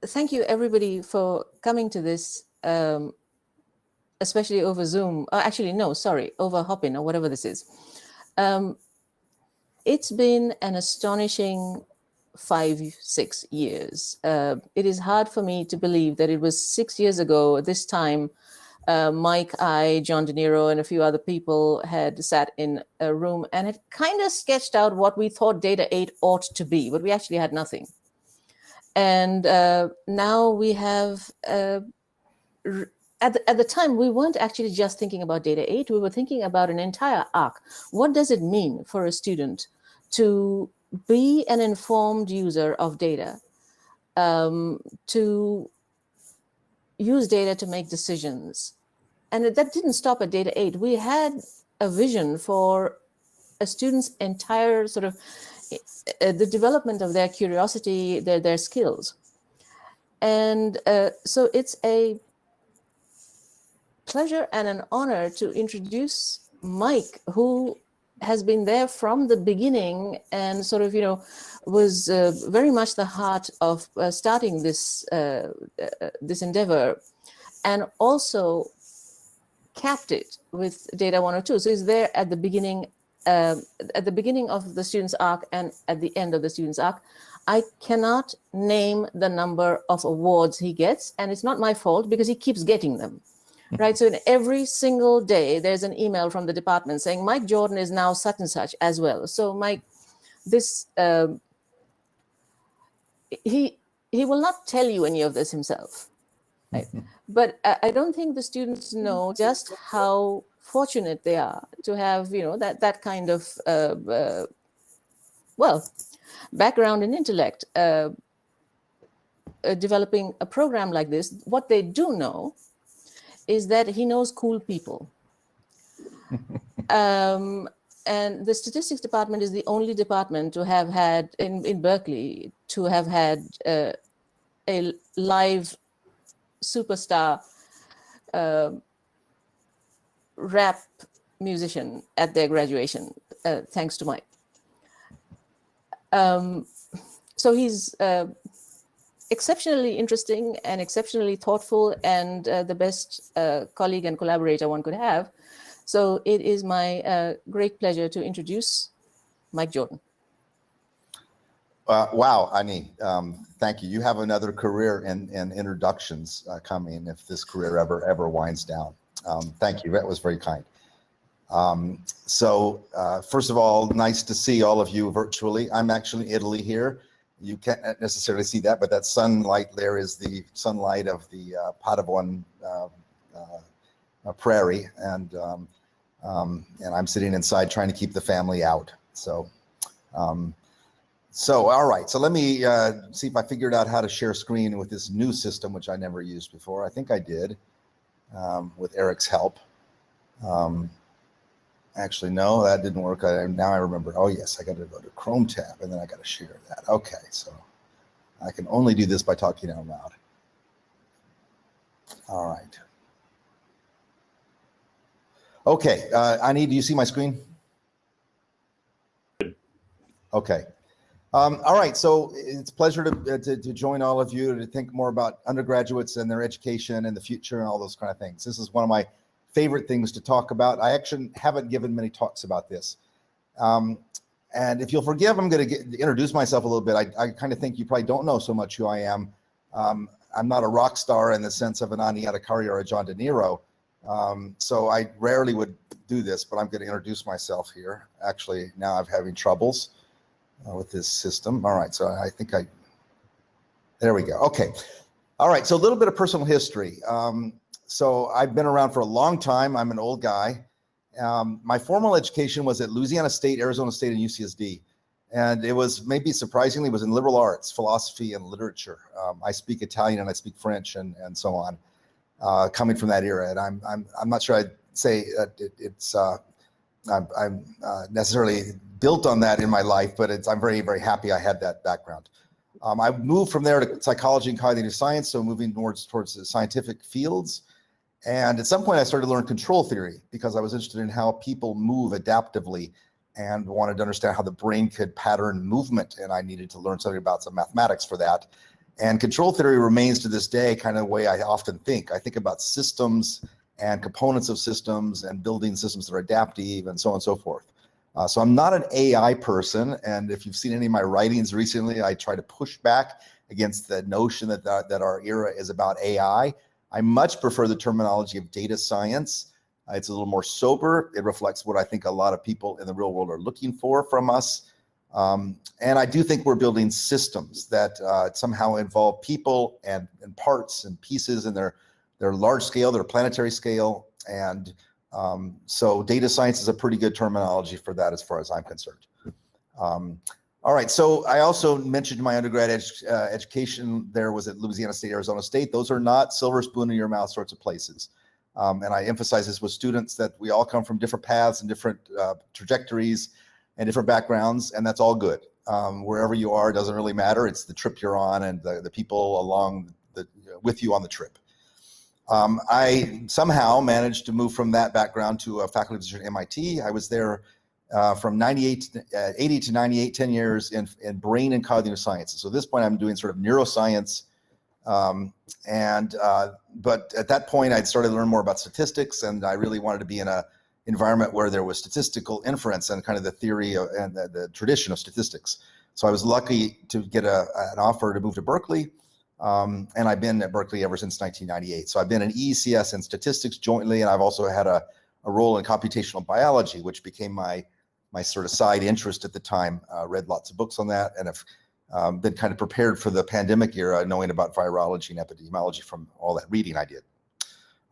thank you everybody for coming to this, especially over Zoom. Actually, no, sorry, over Hopin or whatever this is. It's been an astonishing 5-6 years. It is hard for me to believe that it was 6 years ago at this time. Mike, I, John De Niro, and a few other people had sat in a room and had kind of sketched out what we thought Data 8 ought to be, but we actually had nothing. And now we have, at the time, we weren't actually just thinking about Data 8, we were thinking about an entire arc. What does it mean for a student to be an informed user of data, to use data to make decisions? And that didn't stop at Data 8. We had a vision for a student's entire sort of the development of their curiosity, their skills. And so it's a pleasure and an honor to introduce Mike, who has been there from the beginning and sort of, was very much the heart of starting this this endeavor, and also capped it with Data 102. So he's there at the beginning of the student's arc and at the end of the student's arc. I cannot name the number of awards he gets, and it's not my fault because he keeps getting them. Right, so in every single day, there's an email from the department saying, Mike Jordan is now such and such as well. So Mike, this, he will not tell you any of this himself, right? But I don't think the students know just how fortunate they are to have, that kind of, background and intellect, developing a program like this. What they do know is that he knows cool people. And the statistics department is the only department to have had, in Berkeley, to have had a live superstar rap musician at their graduation, thanks to Mike. So he's exceptionally interesting and exceptionally thoughtful, and the best colleague and collaborator one could have. So it is my great pleasure to introduce Mike Jordan. Wow, Ani, thank you. You have another career in introductions coming if this career ever winds down. Thank you, that was very kind. First of all, nice to see all of you virtually. I'm actually in Italy here. You can't necessarily see that, but that sunlight there is the sunlight of the Padovan prairie, and I'm sitting inside trying to keep the family out. So all right. So let me see if I figured out how to share screen with this new system, which I never used before. I think I did with Eric's help. Actually, no, that didn't work. Now I remember. Oh, yes, I got to go to Chrome tab, and then I got to share that. Okay, so I can only do this by talking out loud. All right. Okay, Ani, do you see my screen? Okay. All right, so it's a pleasure to join all of you, to think more about undergraduates and their education and the future and all those kind of things. This is one of my favorite things to talk about. I actually haven't given many talks about this. And if you'll forgive, I'm going to introduce myself a little bit. I kind of think you probably don't know so much who I am. I'm not a rock star in the sense of an Ani Adhikari or a John De Niro. So I rarely would do this, but I'm going to introduce myself here. Actually, now I'm having troubles with this system. All right, so I think there we go. Okay. All right, so a little bit of personal history. So I've been around for a long time. I'm an old guy. My formal education was at Louisiana State, Arizona State, and UCSD. And it was, maybe surprisingly, was in liberal arts, philosophy, and literature. I speak Italian and I speak French and so on, coming from that era. And I'm not sure I'd say that I'm necessarily built on that in my life, but I'm very, very happy I had that background. I moved from there to psychology and cognitive science, so moving towards the scientific fields. And at some point I started to learn control theory because I was interested in how people move adaptively and wanted to understand how the brain could pattern movement. And I needed to learn something about some mathematics for that. And control theory remains to this day kind of the way I often think. I think about systems and components of systems and building systems that are adaptive and so on and so forth. So I'm not an AI person, and if you've seen any of my writings recently, I try to push back against the notion that our era is about AI. I much prefer the terminology of data science. It's a little more sober. It reflects what I think a lot of people in the real world are looking for from us. And I do think we're building systems that somehow involve people and parts and pieces, and they're large scale, they're planetary scale. And so data science is a pretty good terminology for that as far as I'm concerned. All right, so I also mentioned my undergrad education there was at Louisiana State, Arizona State. Those are not silver spoon in your mouth sorts of places. And I emphasize this with students that we all come from different paths and different trajectories and different backgrounds, and that's all good. Wherever you are, it doesn't really matter. It's the trip you're on and the people along with you on the trip. I somehow managed to move from that background to a faculty position at MIT. I was there from 80 to 98, 10 years in brain and cognitive sciences. So at this point, I'm doing sort of neuroscience. But at that point, I'd started to learn more about statistics, and I really wanted to be in a environment where there was statistical inference and kind of the theory and the tradition of statistics. So I was lucky to get an offer to move to Berkeley. And I've been at Berkeley ever since 1998. So I've been in ECS and statistics jointly, and I've also had a role in computational biology, which became my sort of side interest at the time. Read lots of books on that, and have been kind of prepared for the pandemic era, knowing about virology and epidemiology from all that reading I did.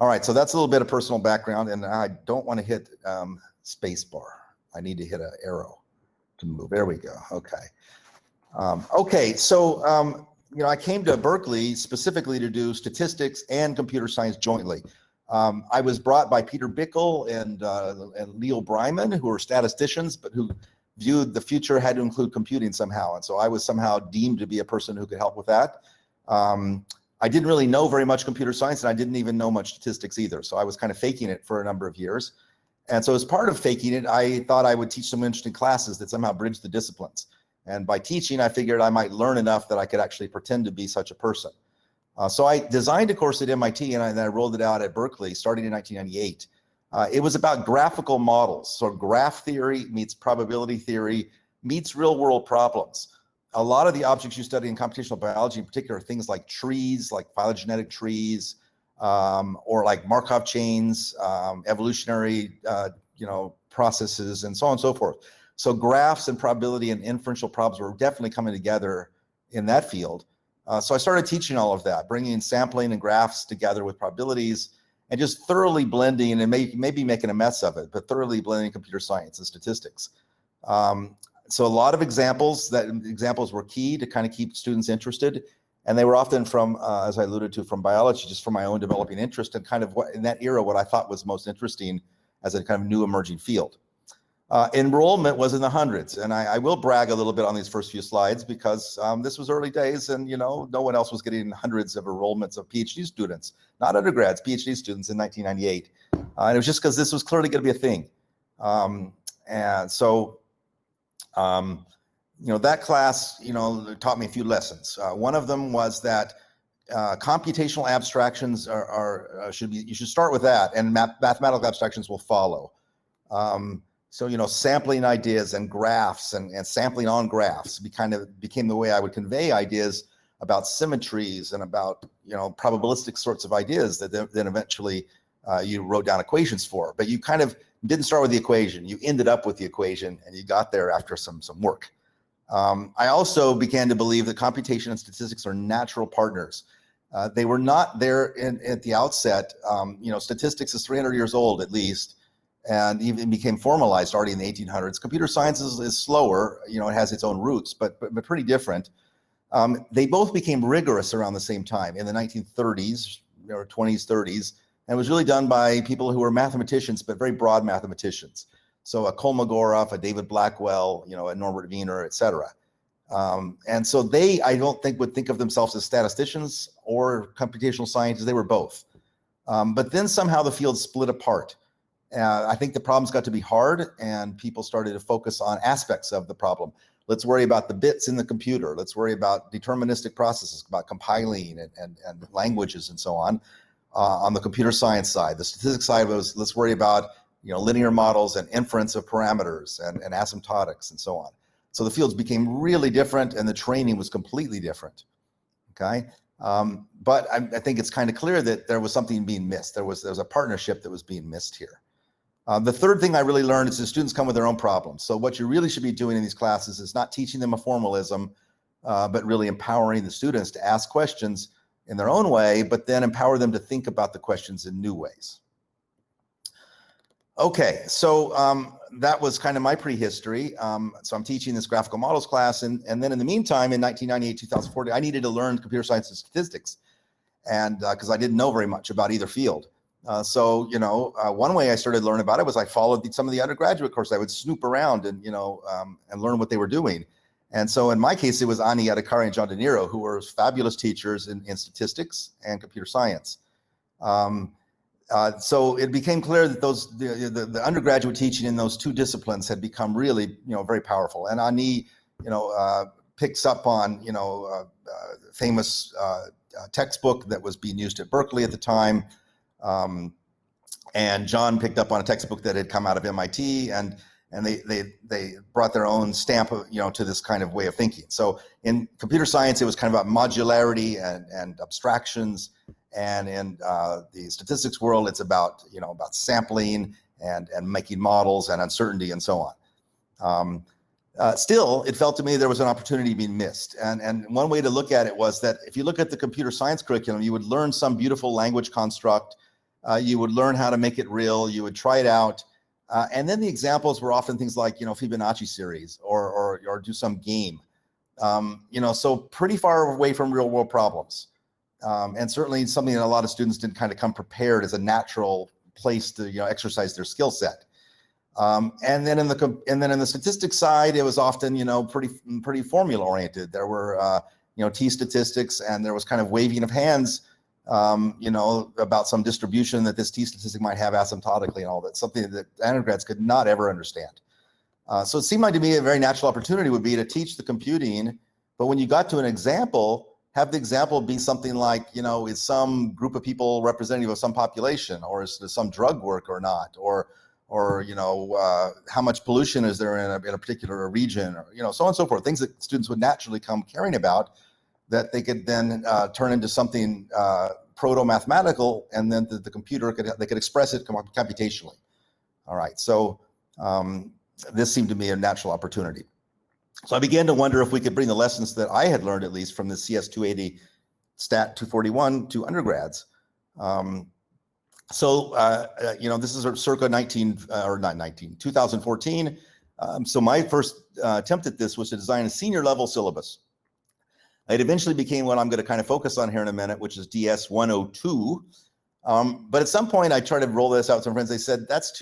All right, so that's a little bit of personal background, and I don't want to hit space bar. I need to hit an arrow to move. There we go. Okay. So I came to Berkeley specifically to do statistics and computer science jointly. I was brought by Peter Bickel and Leo Breiman, who are statisticians, but who viewed the future had to include computing somehow. And so I was somehow deemed to be a person who could help with that. I didn't really know very much computer science, and I didn't even know much statistics either. So I was kind of faking it for a number of years. And so as part of faking it, I thought I would teach some interesting classes that somehow bridge the disciplines. And by teaching, I figured I might learn enough that I could actually pretend to be such a person. So I designed a course at MIT, and I rolled it out at Berkeley starting in 1998. It was about graphical models. So graph theory meets probability theory meets real world problems. A lot of the objects you study in computational biology in particular are things like trees, like phylogenetic trees, or like Markov chains, evolutionary processes, and so on and so forth. So graphs and probability and inferential problems were definitely coming together in that field. So I started teaching all of that, bringing sampling and graphs together with probabilities, and just thoroughly blending, and maybe making a mess of it, but thoroughly blending computer science and statistics. So a lot of examples were key to kind of keep students interested. And they were often from, as I alluded to, from biology, just from my own developing interest and kind of what in that era, what I thought was most interesting as a kind of new emerging field. Enrollment was in the hundreds, and I will brag a little bit on these first few slides because this was early days, and no one else was getting hundreds of enrollments of PhD students, not undergrads, PhD students in 1998. And it was just because this was clearly going to be a thing. And so, that class, taught me a few lessons. One of them was that computational abstractions you should start with that, and mathematical abstractions will follow. So, sampling ideas and graphs and sampling on graphs became the way I would convey ideas about symmetries and about, probabilistic sorts of ideas that then eventually you wrote down equations for. But you kind of didn't start with the equation. You ended up with the equation, and you got there after some work. I also began to believe that computation and statistics are natural partners. They were not there at the outset. Statistics is 300 years old at least, and even became formalized already in the 1800s. Computer science is slower, it has its own roots, but pretty different. They both became rigorous around the same time in the 1930s, or 20s, 30s, and it was really done by people who were mathematicians, but very broad mathematicians. So a Kolmogorov, a David Blackwell, a Norbert Wiener, et cetera. And so I don't think, would think of themselves as statisticians or computational scientists. They were both. But then somehow the field split apart. I think the problems got to be hard, and people started to focus on aspects of the problem, Let's worry about the bits in the computer. Let's worry about deterministic processes, about compiling and languages and so on. On the computer science side, the statistics side was, let's worry about linear models and inference of parameters and asymptotics and so on. So the fields became really different, and the training was completely different. Okay, but I think it's kind of clear that there was something being missed. There was a partnership that was being missed here. The third thing I really learned is the students come with their own problems. So what you really should be doing in these classes is not teaching them a formalism, but really empowering the students to ask questions in their own way, but then empower them to think about the questions in new ways. Okay, so that was kind of my prehistory. So I'm teaching this graphical models class, and then in the meantime, in 1998, 2014, I needed to learn computer science and statistics, and because I didn't know very much about either field. So one way I started learning about it was I followed some of the undergraduate courses. I would snoop around and and learn what they were doing. And so in my case, it was Ani Adhikari and John De Niro, who were fabulous teachers in statistics and computer science. So it became clear that the undergraduate teaching in those two disciplines had become really very powerful. And Ani picks up on famous textbook that was being used at Berkeley at the time. And John picked up on a textbook that had come out of MIT, and they brought their own stamp of, to this kind of way of thinking. So in computer science, it was kind of about modularity and abstractions, and in the statistics world, it's about about sampling and making models and uncertainty and so on. Still, it felt to me there was an opportunity being missed, and one way to look at it was that if you look at the computer science curriculum, you would learn some beautiful language construct, you would learn how to make it real, you would try it out. And then the examples were often things like, Fibonacci series or do some game, so pretty far away from real world problems. And certainly something that a lot of students didn't kind of come prepared as a natural place to, exercise their skill set. And then in the statistics side, it was often, pretty formula oriented. There were, T statistics, and there was kind of waving of hands, about some distribution that this T statistic might have asymptotically and all that, something that undergrads could not ever understand. So it seemed like to me a very natural opportunity would be to teach the computing, but when you got to an example, have the example be something like, is some group of people representative of some population, or is there some drug work or not, or how much pollution is there in a particular region, or so on and so forth, things that students would naturally come caring about, that they could then turn into something proto-mathematical, and then the computer they could express it computationally. All right, so this seemed to me a natural opportunity. So I began to wonder if we could bring the lessons that I had learned, at least from the CS 280 Stat 241 to undergrads. This is circa 2014. So my first attempt at this was to design a senior level syllabus. It eventually became what I'm going to kind of focus on here in a minute, which is DS 102. But at some point I tried to roll this out with some friends. They said, that's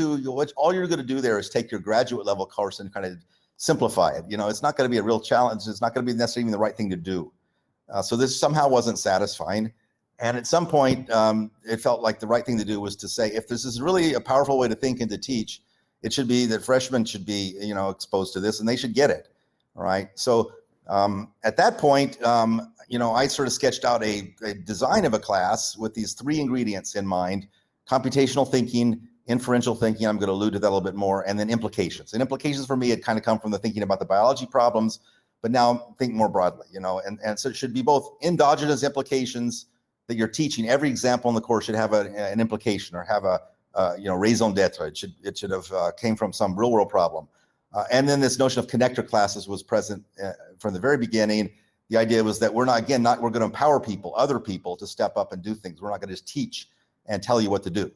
all you're going to do there is take your graduate level course and kind of simplify it. It's not going to be a real challenge. It's not going to be necessarily even the right thing to do. So this somehow wasn't satisfying. And at some point, it felt like the right thing to do was to say, if this is really a powerful way to think and to teach, it should be that freshmen should be, exposed to this, and they should get it. All right. So at that point, I sort of sketched out a design of a class with these three ingredients in mind: computational thinking, inferential thinking, I'm going to allude to that a little bit more, and then implications. And implications for me had kind of come from the thinking about the biology problems, but now think more broadly, and so it should be both endogenous implications that you're teaching. Every example in the course should have an implication, or have a raison d'etre. It should have came from some real world problem. And then this notion of connector classes was present from the very beginning. The idea was that we're going to empower other people to step up and do things. We're not going to just teach and tell you what to do.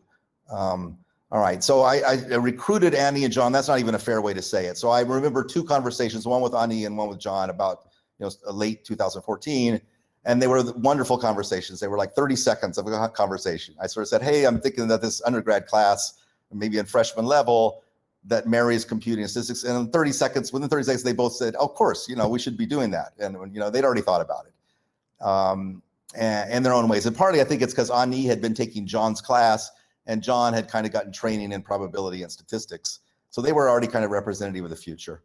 All right, so I recruited Ani and John. That's not even a fair way to say it. So I remember two conversations, one with Ani and one with John, about late 2014, and they were wonderful conversations. They were like 30 seconds of a conversation. I sort of said, hey, I'm thinking that this undergrad class, maybe in freshman level, that marries computing and statistics. And within 30 seconds, they both said, oh, of course, we should be doing that. And they'd already thought about it in their own ways. And partly I think it's because Ani had been taking John's class, and John had kind of gotten training in probability and statistics. So they were already kind of representative of the future.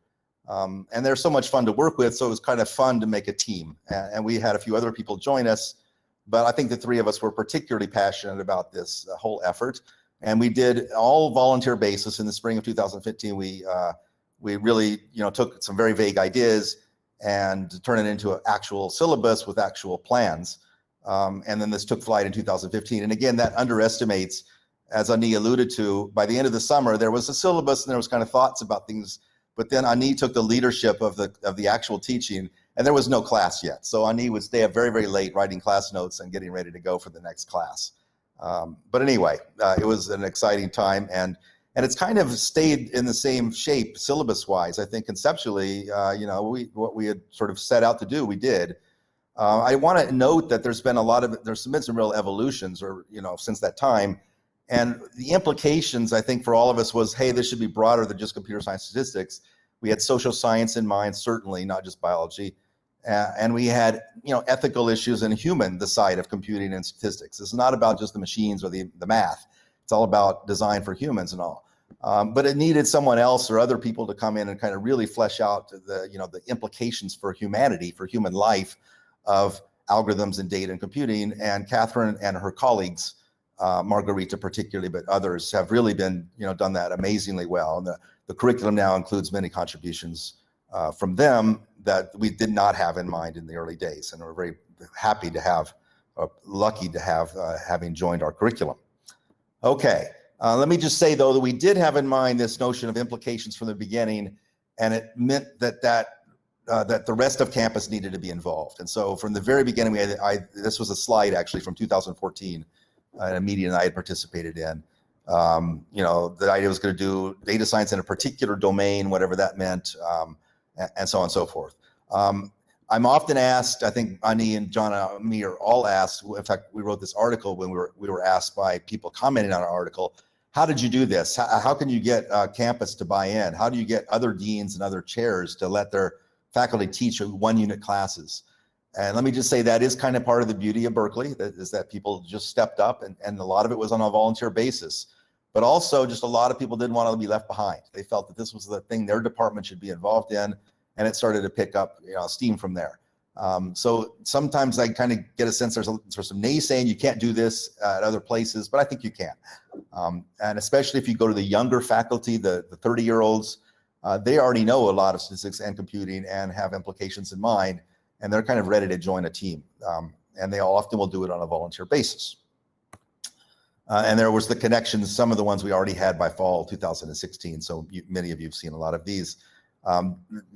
And they're so much fun to work with, so it was kind of fun to make a team. And we had a few other people join us, but I think the three of us were particularly passionate about this whole effort. And we did all volunteer basis. In the spring of 2015. We really, took some very vague ideas and turned it into an actual syllabus with actual plans. And then this took flight in 2015. And again, that underestimates, as Ani alluded to, by the end of the summer, there was a syllabus and there was kind of thoughts about things, but then Ani took the leadership of the actual teaching, and there was no class yet. So Ani would stay up very, very late writing class notes and getting ready to go for the next class. But anyway, it was an exciting time, and it's kind of stayed in the same shape syllabus-wise. I think conceptually, what we had sort of set out to do, we did. I want to note that there's been some real evolutions, since that time. And the implications, I think, for all of us was, hey, this should be broader than just computer science statistics. We had social science in mind, certainly, not just biology. And we had, ethical issues and the side of computing and statistics. It's not about just the machines or the math. It's all about design for humans and all. But it needed someone else or other people to come in and kind of really flesh out the implications for humanity, for human life, of algorithms and data and computing. And Catherine and her colleagues, Margarita particularly, but others have really been, done that amazingly well. And the curriculum now includes many contributions from them that we did not have in mind in the early days. And we're very happy to have, lucky to have, having joined our curriculum. Okay, let me just say though, that we did have in mind this notion of implications from the beginning, and it meant that the rest of campus needed to be involved. And so from the very beginning, this was a slide actually from 2014, in a meeting that I had participated in. The idea was going to do data science in a particular domain, whatever that meant, and so on and so forth. I'm often asked, I think Ani and John and me are all asked, in fact, we wrote this article when we were asked by people commenting on our article, how did you do this? How can you get campus to buy in? How do you get other deans and other chairs to let their faculty teach one-unit classes? And let me just say that is kind of part of the beauty of Berkeley, that people just stepped up, and a lot of it was on a volunteer basis. But also just a lot of people didn't want to be left behind. They felt that this was the thing their department should be involved in, and it started to pick up steam from there. So sometimes I kind of get a sense there's some naysaying you can't do this at other places, but I think you can. And especially if you go to the younger faculty, the 30-year-olds, they already know a lot of statistics and computing and have implications in mind, and they're kind of ready to join a team. And they often will do it on a volunteer basis. And there was the connections, some of the ones we already had by fall 2016. So many of you have seen a lot of these.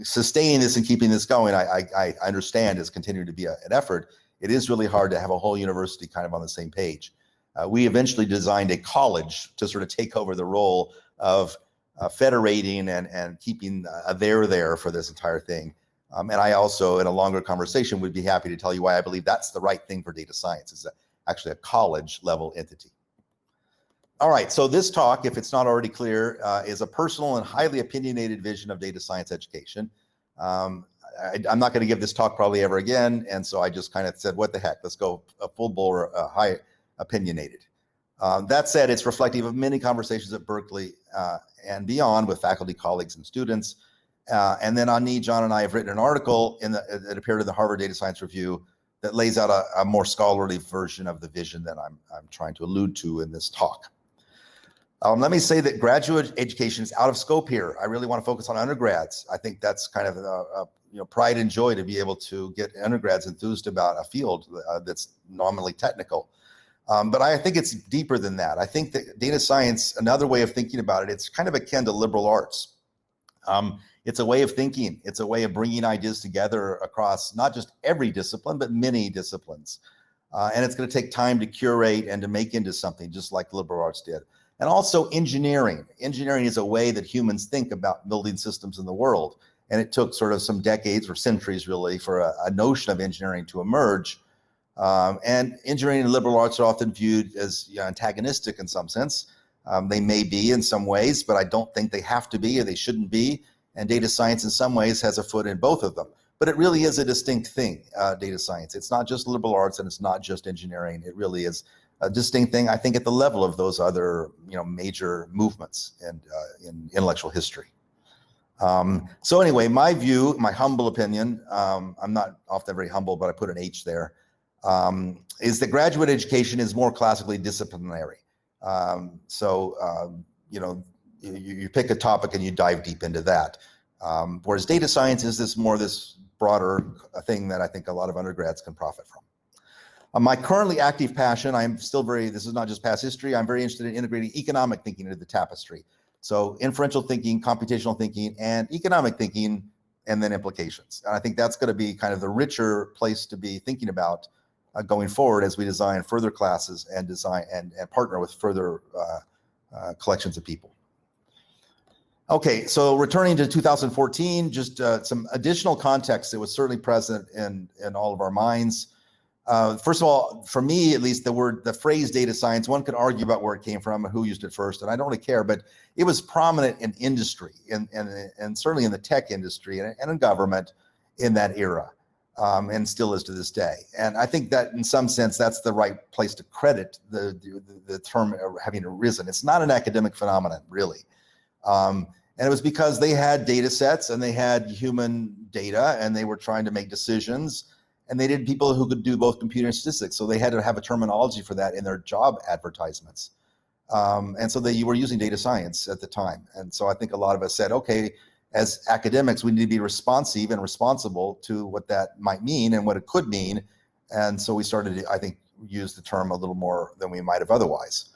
Sustaining this and keeping this going, I understand is continuing to be an effort. It is really hard to have a whole university kind of on the same page. We eventually designed a college to sort of take over the role of federating and keeping there for this entire thing. And I also, in a longer conversation, would be happy to tell you why I believe that's the right thing for data science, is actually a college level entity. All right, so this talk, if it's not already clear, is a personal and highly opinionated vision of data science education. I'm not going to give this talk probably ever again, and so I just kind of said, what the heck, let's go a full bore, high opinionated. That said, it's reflective of many conversations at Berkeley and beyond with faculty, colleagues, and students. And then Ani, John, and I have written an article that appeared in the Harvard Data Science Review that lays out a more scholarly version of the vision that I'm trying to allude to in this talk. Let me say that graduate education is out of scope here. I really want to focus on undergrads. I think that's kind of pride and joy to be able to get undergrads enthused about a field that's nominally technical. But I think it's deeper than that. I think that data science, another way of thinking about it, it's kind of akin to liberal arts. It's a way of thinking. It's a way of bringing ideas together across not just every discipline, but many disciplines. And it's going to take time to curate and to make into something, just like liberal arts did. And also engineering. Engineering is a way that humans think about building systems in the world. And it took sort of some decades or centuries really for a notion of engineering to emerge. And engineering and liberal arts are often viewed as antagonistic in some sense. They may be in some ways, but I don't think they have to be or they shouldn't be. And data science in some ways has a foot in both of them. But it really is a distinct thing, data science. It's not just liberal arts and it's not just engineering. It really is a distinct thing, I think, at the level of those other major movements and in intellectual history. So anyway, my view, my humble opinion, I'm not often very humble, but I put an H there, is that graduate education is more classically disciplinary. You know, you pick a topic and you dive deep into that. Whereas data science is this broader thing that I think a lot of undergrads can profit from. My currently active passion, this is not just past history, I'm very interested in integrating economic thinking into the tapestry. So inferential thinking, computational thinking, and economic thinking, and then implications. And I think that's going to be kind of the richer place to be thinking about going forward as we design further classes and design and partner with further collections of people. Okay, so returning to 2014, just some additional context that was certainly present in all of our minds. First of all, for me, at least, the phrase data science, one could argue about where it came from and who used it first, and I don't really care, but it was prominent in industry and certainly in the tech industry and in government in that era, and still is to this day. And I think that in some sense, that's the right place to credit the term having arisen. It's not an academic phenomenon, really. And it was because they had data sets and they had human data and they were trying to make decisions. And they needed people who could do both computer and statistics. So they had to have a terminology for that in their job advertisements. And so they were using data science at the time. And so I think a lot of us said, okay, as academics, we need to be responsive and responsible to what that might mean and what it could mean. And so we started to, I think, use the term a little more than we might have otherwise.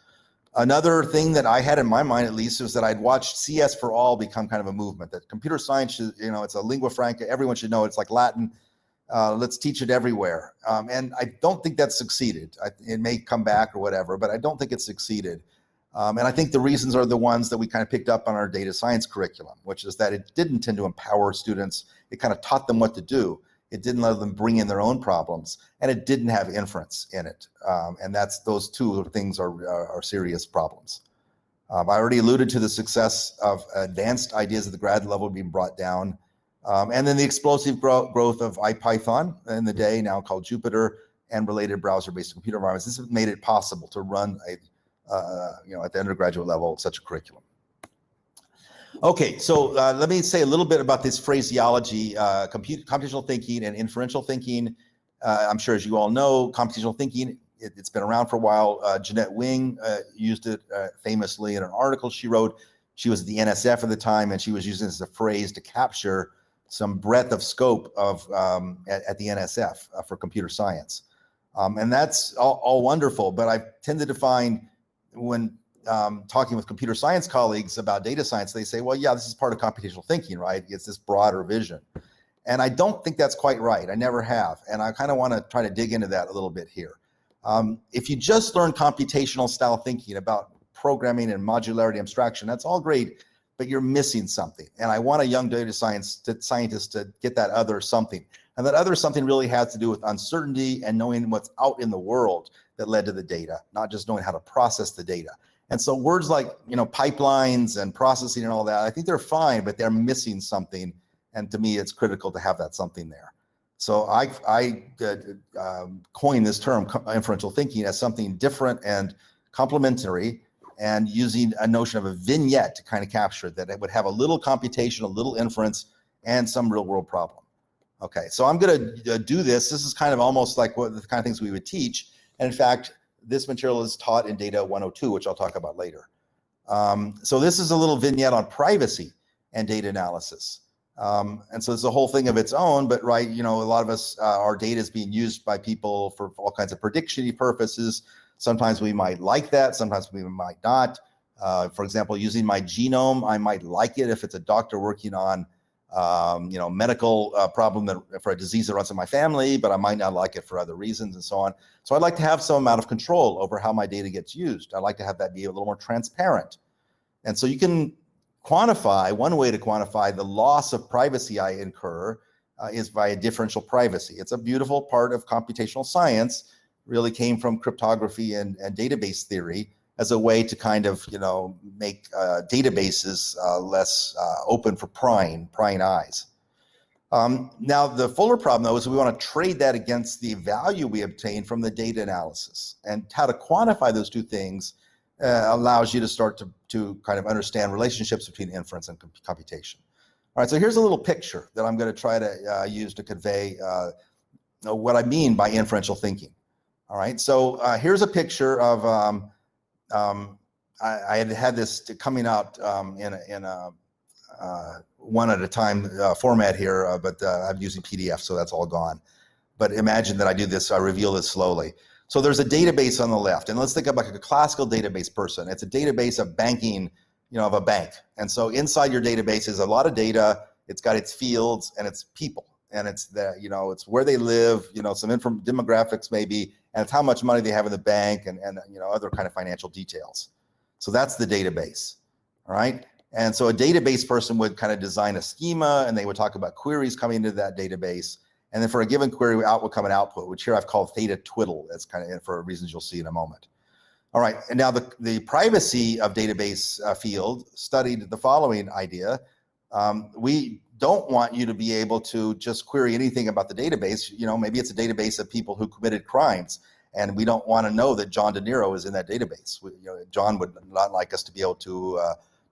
Another thing that I had in my mind, at least, was that I'd watched CS for all become kind of a movement, that computer science, should, it's a lingua franca, everyone should know it. It's like Latin. Let's teach it everywhere. And I don't think that's succeeded. It may come back or whatever, but I don't think it's succeeded. And I think the reasons are the ones that we kind of picked up on our data science curriculum, which is that it didn't tend to empower students. It kind of taught them what to do. It didn't let them bring in their own problems, and it didn't have inference in it. And those two things are serious problems. I already alluded to the success of advanced ideas at the grad level being brought down. And then the explosive growth of IPython in the day, now called Jupyter, and related browser-based computer environments. This has made it possible to run at the undergraduate level, such a curriculum. Okay, so let me say a little bit about this phraseology, computational thinking and inferential thinking. I'm sure, as you all know, computational thinking, it's been around for a while. Jeanette Wing used it famously in an article she wrote. She was at the NSF at the time, and she was using this as a phrase to capture some breadth of scope of at the NSF for computer science. And that's all wonderful, but I tended to find when talking with computer science colleagues about data science, they say, well, yeah, this is part of computational thinking, right? It's this broader vision. And I don't think that's quite right. I never have. And I kind of want to try to dig into that a little bit here. If you just learn computational style thinking about programming and modularity abstraction, that's all great, but you're missing something. And I want a young data scientist to get that other something. And that other something really has to do with uncertainty and knowing what's out in the world that led to the data, not just knowing how to process the data. And so words like, pipelines and processing and all that, I think they're fine, but they're missing something. And to me, it's critical to have that something there. So I coined this term, inferential thinking, as something different and complementary, and using a notion of a vignette to kind of capture that it would have a little computation, a little inference, and some real world problem. Okay, so I'm going to do this. This is kind of almost like what the kind of things we would teach. And in fact, this material is taught in Data 102, which I'll talk about later. So this is a little vignette on privacy and data analysis. And so it's a whole thing of its own, but right, a lot of us, our data is being used by people for all kinds of prediction purposes. Sometimes we might like that, sometimes we might not. For example, using my genome, I might like it if it's a doctor working on medical problem for a disease that runs in my family, but I might not like it for other reasons and so on. So I'd like to have some amount of control over how my data gets used. I'd like to have that be a little more transparent. And so you can quantify, one way to quantify the loss of privacy I incur is via differential privacy. It's a beautiful part of computational science, really came from cryptography and database theory as a way to kind of, make databases less open for prying eyes. Now, the fuller problem, though, is we want to trade that against the value we obtain from the data analysis. And how to quantify those two things allows you to start to kind of understand relationships between inference and computation. All right, so here's a little picture that I'm going to try to use to convey what I mean by inferential thinking. All right, so here's a picture of, I had this coming out in a one at a time format here, but I'm using PDF, so that's all gone. But imagine that I do this, I reveal this slowly. So there's a database on the left, and let's think of like a classical database person. It's a database of banking, of a bank. And so inside your database is a lot of data. It's got its fields and its people, and it's it's where they live, some demographics maybe, and it's how much money they have in the bank, and other kind of financial details. So that's the database, all right? And so a database person would kind of design a schema, and they would talk about queries coming into that database. And then for a given query, out would come an output, which here I've called theta twiddle. That's kind of for reasons you'll see in a moment. All right, and now the privacy of database field studied the following idea. We don't want you to be able to just query anything about the database. Maybe it's a database of people who committed crimes, and we don't want to know that John De Niro is in that database. John would not like us to be able to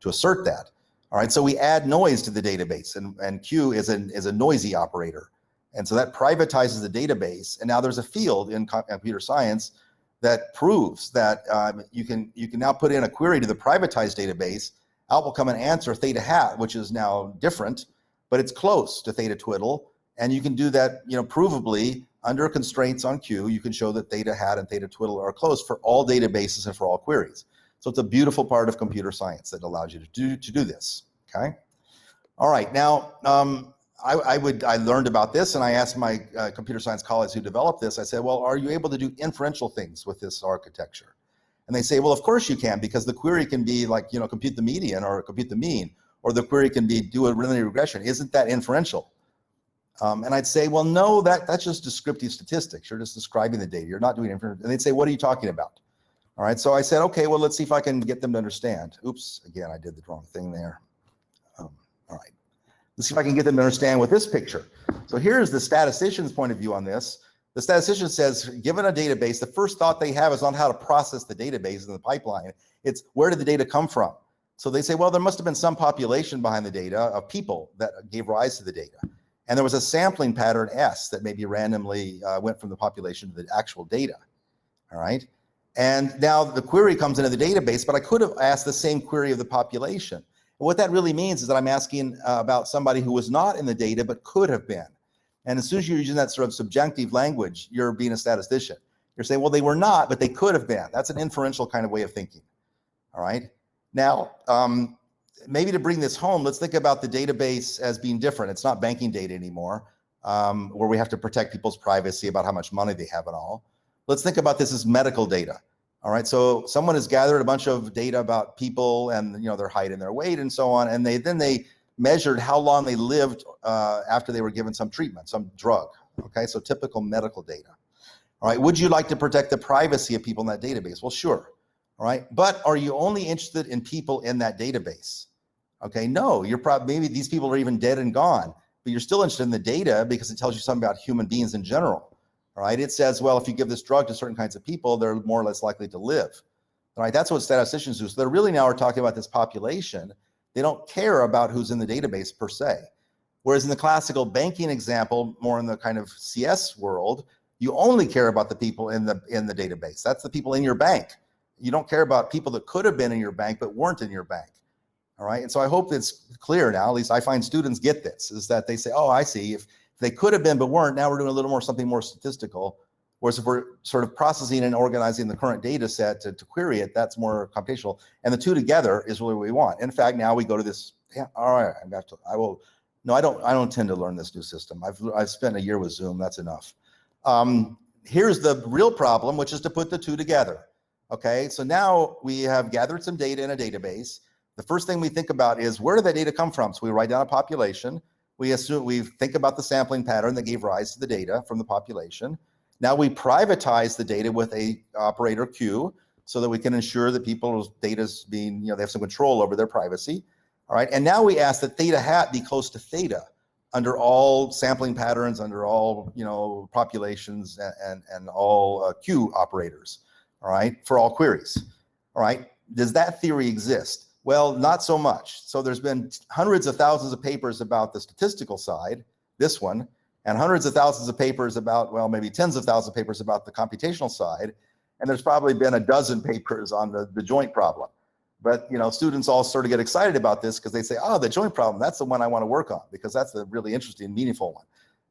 assert that. All right, so we add noise to the database, and Q is a noisy operator. And so that privatizes the database. And now there's a field in computer science that proves that you can now put in a query to the privatized database. Out will come an answer theta hat, which is now different, but it's close to theta twiddle. And you can do that, provably under constraints on Q. You can show that theta hat and theta twiddle are close for all databases and for all queries. So it's a beautiful part of computer science that allows you to do this. Okay. All right. Now, I learned about this, and I asked my computer science colleagues who developed this. I said, well, are you able to do inferential things with this architecture? And they say, well, of course you can, because the query can be like, compute the median or compute the mean, or the query can be do a linear regression. Isn't that inferential? And I'd say, well, no, that's just descriptive statistics. You're just describing the data. You're not doing inference. And they'd say, what are you talking about? All right, so I said, okay, well, let's see if I can get them to understand. Oops, again, I did the wrong thing there. All right. Let's see if I can get them to understand with this picture. So here's the statistician's point of view on this. The statistician says, given a database, the first thought they have is on how to process the database in the pipeline. It's where did the data come from? So they say, well, there must have been some population behind the data of people that gave rise to the data. And there was a sampling pattern S that maybe randomly went from the population to the actual data, all right? And now the query comes into the database, but I could have asked the same query of the population. And what that really means is that I'm asking about somebody who was not in the data but could have been. And as soon as you're using that sort of subjunctive language, you're being a statistician. You're saying, well, they were not, but they could have been. That's an inferential kind of way of thinking. All right. Now, maybe to bring this home, let's think about the database as being different. It's not banking data anymore, where we have to protect people's privacy about how much money they have and all. Let's think about this as medical data. All right, so someone has gathered a bunch of data about people and their height and their weight and so on, and then they measured how long they lived after they were given some treatment, some drug. Okay, so typical medical data. All right, would you like to protect the privacy of people in that database? Well, sure. All right, but are you only interested in people in that database? Okay, no, you're probably, maybe these people are even dead and gone, but you're still interested in the data because it tells you something about human beings in general. All right, it says, well, if you give this drug to certain kinds of people, they're more or less likely to live. All right, that's what statisticians do. So they're really now are talking about this population. They don't care about who's in the database per se. Whereas in the classical banking example, more in the kind of CS world, you only care about the people in the database. That's the people in your bank. You don't care about people that could have been in your bank but weren't in your bank. All right, and so I hope it's clear now, at least I find students get this, is that they say, oh, I see, if they could have been but weren't, now we're doing a little more, something more statistical. Whereas if we're sort of processing and organizing the current data set to query it, that's more computational. And the two together is really what we want. In fact, now we go to this, yeah, all right, I don't tend to learn this new system. I've spent a year with Zoom, that's enough. Here's the real problem, which is to put the two together. Okay, so now we have gathered some data in a database. The first thing we think about is where did that data come from? So we write down a population. We think about the sampling pattern that gave rise to the data from the population. Now we privatize the data with a operator Q so that we can ensure that people's data is being, they have some control over their privacy. All right, and now we ask that theta hat be close to theta under all sampling patterns, under all, populations and all Q operators, all right, for all queries. All right, does that theory exist? Well, not so much. So there's been hundreds of thousands of papers about the statistical side, this one, and hundreds of thousands of papers about, well, maybe tens of thousands of papers about the computational side. And there's probably been a dozen papers on the joint problem. But students all sort of get excited about this because they say, oh, the joint problem, that's the one I want to work on, because that's the really interesting, meaningful one.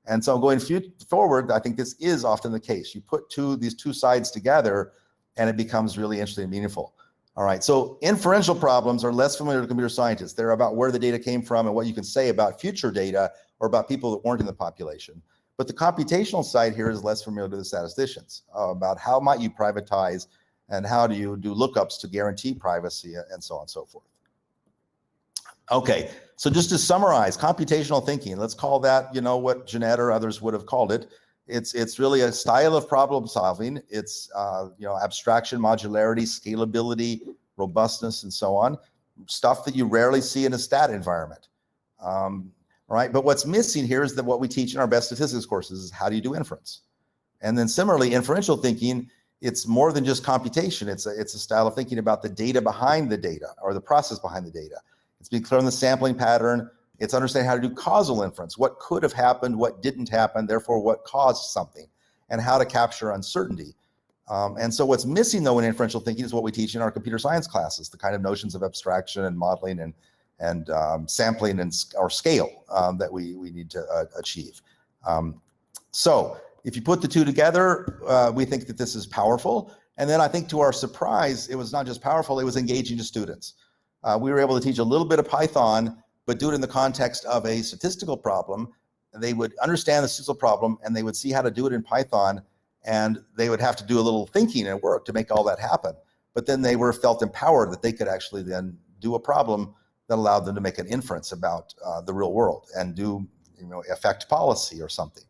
And so going forward, I think this is often the case. You put these two sides together and it becomes really interesting and meaningful. All right, so inferential problems are less familiar to computer scientists. They're about where the data came from and what you can say about future data or about people that weren't in the population. But the computational side here is less familiar to the statisticians, about how might you privatize and how do you do lookups to guarantee privacy and so on and so forth. Okay, so just to summarize, computational thinking, let's call that, what Jeanette or others would have called it. It's really a style of problem solving. It's abstraction, modularity, scalability, robustness, and so on. Stuff that you rarely see in a stat environment. Right? But what's missing here is that what we teach in our best statistics courses is how do you do inference? And then similarly, inferential thinking, it's more than just computation. It's a style of thinking about the data behind the data, or the process behind the data. It's being clear on the sampling pattern. It's understanding how to do causal inference. What could have happened, what didn't happen, therefore what caused something, and how to capture uncertainty. And so what's missing though in inferential thinking is what we teach in our computer science classes, the kind of notions of abstraction and modeling and sampling or scale that we need to achieve. So if you put the two together, we think that this is powerful. And then I think to our surprise, it was not just powerful, it was engaging to students. We were able to teach a little bit of Python, but do it in the context of a statistical problem. They would understand the statistical problem and they would see how to do it in Python, and they would have to do a little thinking and work to make all that happen. But then they felt empowered that they could actually then do a problem that allowed them to make an inference about the real world and affect policy or something.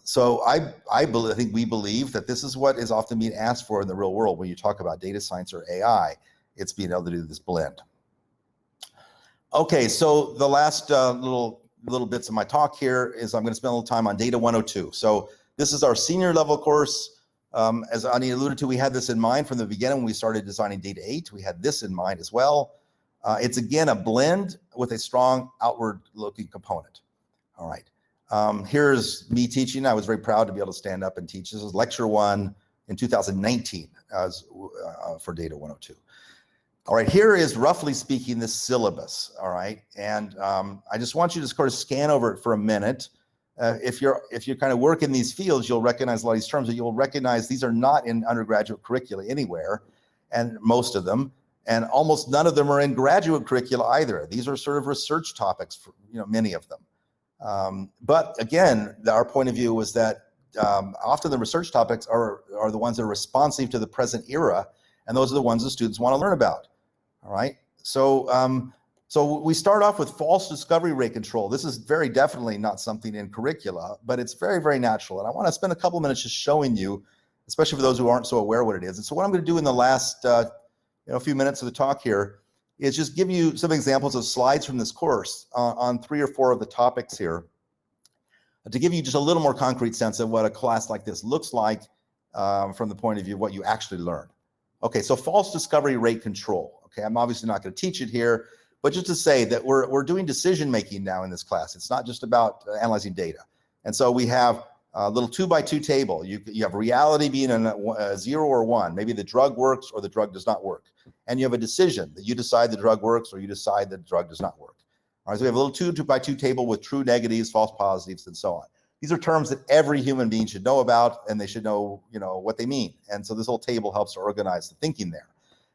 So I think we believe that this is what is often being asked for in the real world when you talk about data science or AI. It's being able to do this blend. Okay, so the last little bits of my talk here is I'm going to spend a little time on Data 102. So this is our senior level course. As Ani alluded to, we had this in mind from the beginning when we started designing Data 8. We had this in mind as well. It's again a blend with a strong outward-looking component. All right. Here's me teaching. I was very proud to be able to stand up and teach. This is lecture 1 in 2019 for Data 102. All right, here is roughly speaking the syllabus. All right, and I just want you to sort of scan over it for a minute. If you kind of work in these fields, you'll recognize a lot of these terms, and you'll recognize these are not in undergraduate curricula anywhere, and most of them, and almost none of them are in graduate curricula either. These are sort of research topics for many of them. But again, our point of view was that often the research topics are the ones that are responsive to the present era, and those are the ones the students want to learn about. All right, so so we start off with false discovery rate control. This is very definitely not something in curricula, but it's very, very natural. And I want to spend a couple of minutes just showing you, especially for those who aren't so aware what it is. And so what I'm going to do in the last few minutes of the talk here is just give you some examples of slides from this course on 3 or 4 of the topics here to give you just a little more concrete sense of what a class like this looks like from the point of view of what you actually learn. Okay, so false discovery rate control. Okay, I'm obviously not going to teach it here, but just to say that we're doing decision making now in this class. It's not just about analyzing data. And so we have a little 2x2 table. You have reality being a 0 or 1. Maybe the drug works or the drug does not work. And you have a decision that you decide the drug works or you decide that the drug does not work. All right, so we have a little 2x2 table with true negatives, false positives, and so on. These are terms that every human being should know about, and they should know, what they mean. And so this whole table helps to organize the thinking there.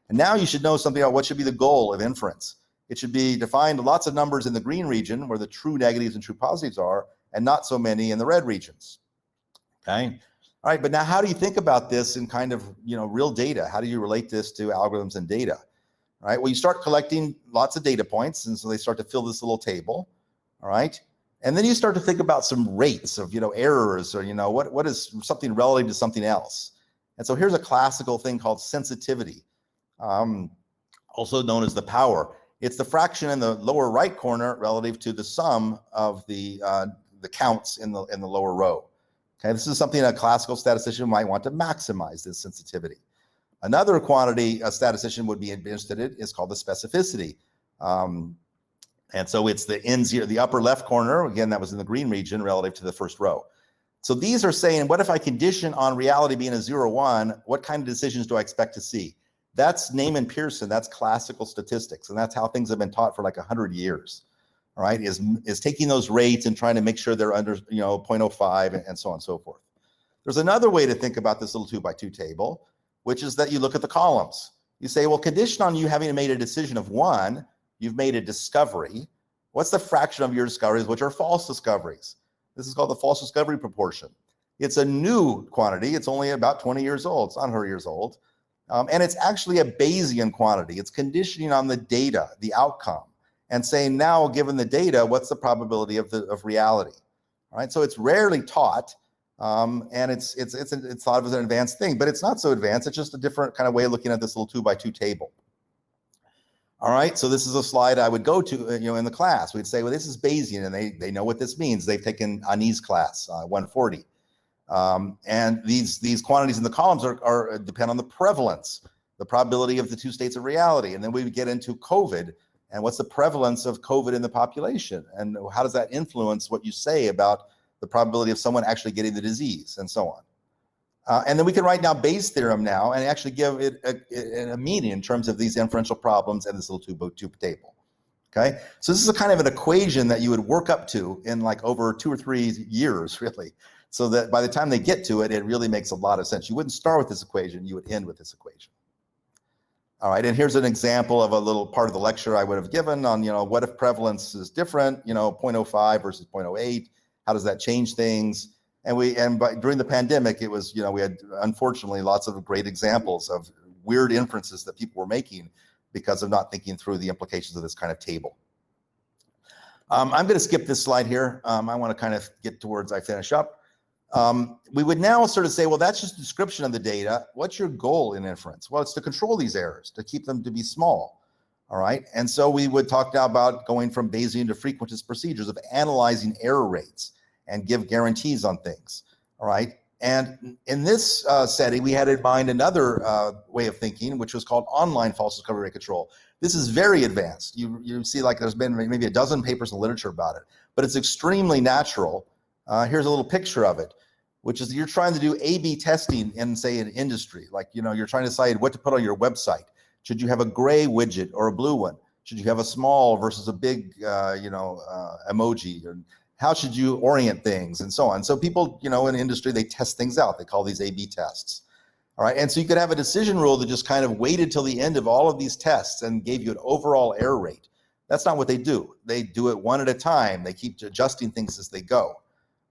And now you should know something about what should be the goal of inference. It should be defined lots of numbers in the green region where the true negatives and true positives are, and not so many in the red regions. Okay. All right, but now how do you think about this in kind of, real data? How do you relate this to algorithms and data? All right, well, you start collecting lots of data points, and so they start to fill this little table. All right. And then you start to think about some rates of, errors or, what is something relative to something else. And so here's a classical thing called sensitivity, also known as the power. It's the fraction in the lower right corner relative to the sum of the counts in the lower row. Okay, this is something a classical statistician might want to maximize this sensitivity. Another quantity a statistician would be interested in is called the specificity. And so it's the N0, the upper left corner, again, that was in the green region relative to the first row. So these are saying, what if I condition on reality being a 0, 1, what kind of decisions do I expect to see? That's Neyman Pearson, that's classical statistics, and that's how things have been taught for like 100 years, all right, is taking those rates and trying to make sure they're under, 0.05 and so on and so forth. There's another way to think about this little 2x2 table, which is that you look at the columns. You say, well, condition on you having made a decision of 1, you've made a discovery. What's the fraction of your discoveries which are false discoveries? This is called the false discovery proportion. It's a new quantity. It's only about 20 years old. It's not 100 years old. And it's actually a Bayesian quantity. It's conditioning on the data, the outcome, and saying now, given the data, what's the probability of reality? All right. So it's rarely taught, and it's thought of as an advanced thing, but it's not so advanced. It's just a different kind of way of looking at this little 2x2 table. All right, so this is a slide I would go to, in the class. We'd say, well, this is Bayesian, and they know what this means. They've taken Ani's class, 140. And these quantities in the columns are depend on the prevalence, the probability of the two states of reality. And then we would get into COVID, and what's the prevalence of COVID in the population? And how does that influence what you say about the probability of someone actually getting the disease, and so on. And then we can write down Bayes' theorem now and actually give it a meaning in terms of these inferential problems and this little two table. Okay, so this is a kind of an equation that you would work up to in like over 2 or 3 years, really, so that by the time they get to it, it really makes a lot of sense. You wouldn't start with this equation, you would end with this equation. All right, and here's an example of a little part of the lecture I would have given on, what if prevalence is different, 0.05 versus 0.08, how does that change things? And during the pandemic, it was, we had, unfortunately, lots of great examples of weird inferences that people were making because of not thinking through the implications of this kind of table. I'm going to skip this slide here. I want to kind of get towards I finish up. We would now sort of say, well, that's just a description of the data. What's your goal in inference? Well, it's to control these errors, to keep them to be small. All right. And so we would talk now about going from Bayesian to frequentist procedures of analyzing error rates and give guarantees on things, all right? And in this setting, we had in mind another way of thinking, which was called online false discovery rate control. This is very advanced. You see like there's been maybe a dozen papers in literature about it, but it's extremely natural. Here's a little picture of it, which is you're trying to do A/B testing in, say, an industry. Like, you're trying to decide what to put on your website. Should you have a gray widget or a blue one? Should you have a small versus a big, emoji? Or how should you orient things and so on? So people, in the industry, they test things out. They call these A/B tests. All right, and so you could have a decision rule that just kind of waited till the end of all of these tests and gave you an overall error rate. That's not what they do. They do it one at a time. They keep adjusting things as they go.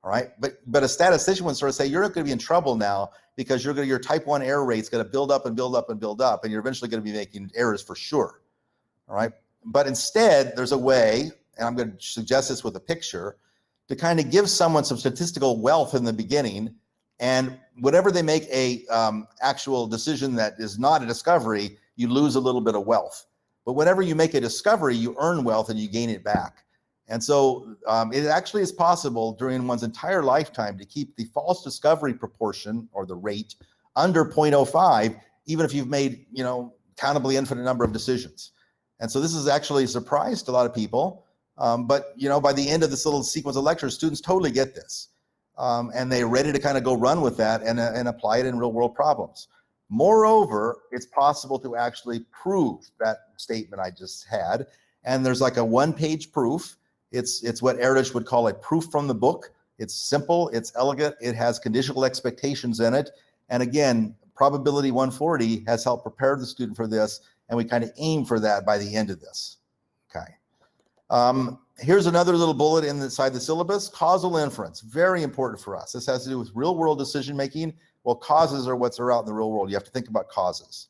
All right, but a statistician would sort of say, you're not going to be in trouble now because your type 1 error rate is going to build up and build up and build up, and you're eventually going to be making errors for sure. All right, but instead, there's a way, and I'm going to suggest this with a picture, to kind of give someone some statistical wealth in the beginning, and whenever they make a actual decision that is not a discovery, you lose a little bit of wealth. But whenever you make a discovery, you earn wealth and you gain it back. And so it actually is possible during one's entire lifetime to keep the false discovery proportion or the rate under 0.05, even if you've made, countably infinite number of decisions. And so this is actually a surprise to a lot of people. But by the end of this little sequence of lectures, students totally get this. And they're ready to kind of go run with that and apply it in real world problems. Moreover, it's possible to actually prove that statement I just had. And there's like a 1-page proof. It's what Erdős would call a proof from the book. It's simple, it's elegant, it has conditional expectations in it. And again, probability 140 has helped prepare the student for this. And we kind of aim for that by the end of this. Okay. Here's another little bullet inside the syllabus, causal inference, very important for us. This has to do with real world decision making. Well, causes are what's out in the real world. You have to think about causes.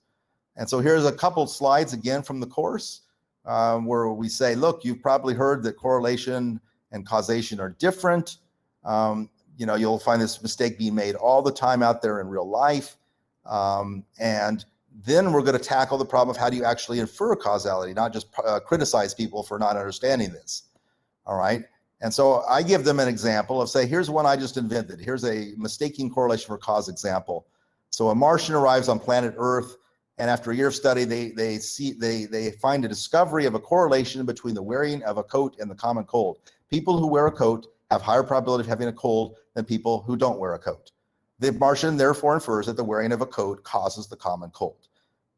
And so here's a couple slides again from the course where we say, look, you've probably heard that correlation and causation are different. You'll find this mistake being made all the time out there in real life. And then we're going to tackle the problem of how do you actually infer causality, not just criticize people for not understanding this. All right. And so I give them an example of, say, here's one I just invented. Here's a mistaking correlation for cause example. So a Martian arrives on planet Earth. And after a year of study, they find a discovery of a correlation between the wearing of a coat and the common cold. People who wear a coat have higher probability of having a cold than people who don't wear a coat. The Martian therefore infers that the wearing of a coat causes the common cold.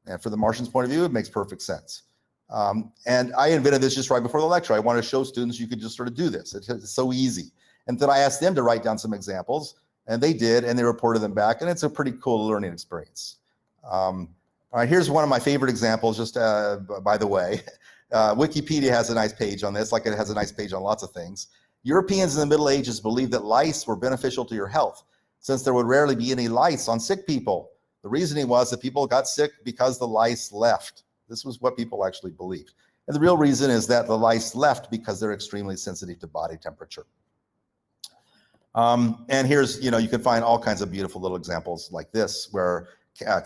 And from the Martian's point of view, it makes perfect sense. And I invented this just right before the lecture. I wanted to show students you could just sort of do this. It's so easy. And then I asked them to write down some examples, and they did, and they reported them back, and it's a pretty cool learning experience. All right, here's one of my favorite examples, just by the way. Wikipedia has a nice page on this, like it has a nice page on lots of things. Europeans in the Middle Ages believed that lice were beneficial to your health, since there would rarely be any lice on sick people. The reasoning was that people got sick because the lice left. This was what people actually believed. And the real reason is that the lice left because they're extremely sensitive to body temperature. And here's, you can find all kinds of beautiful little examples like this, where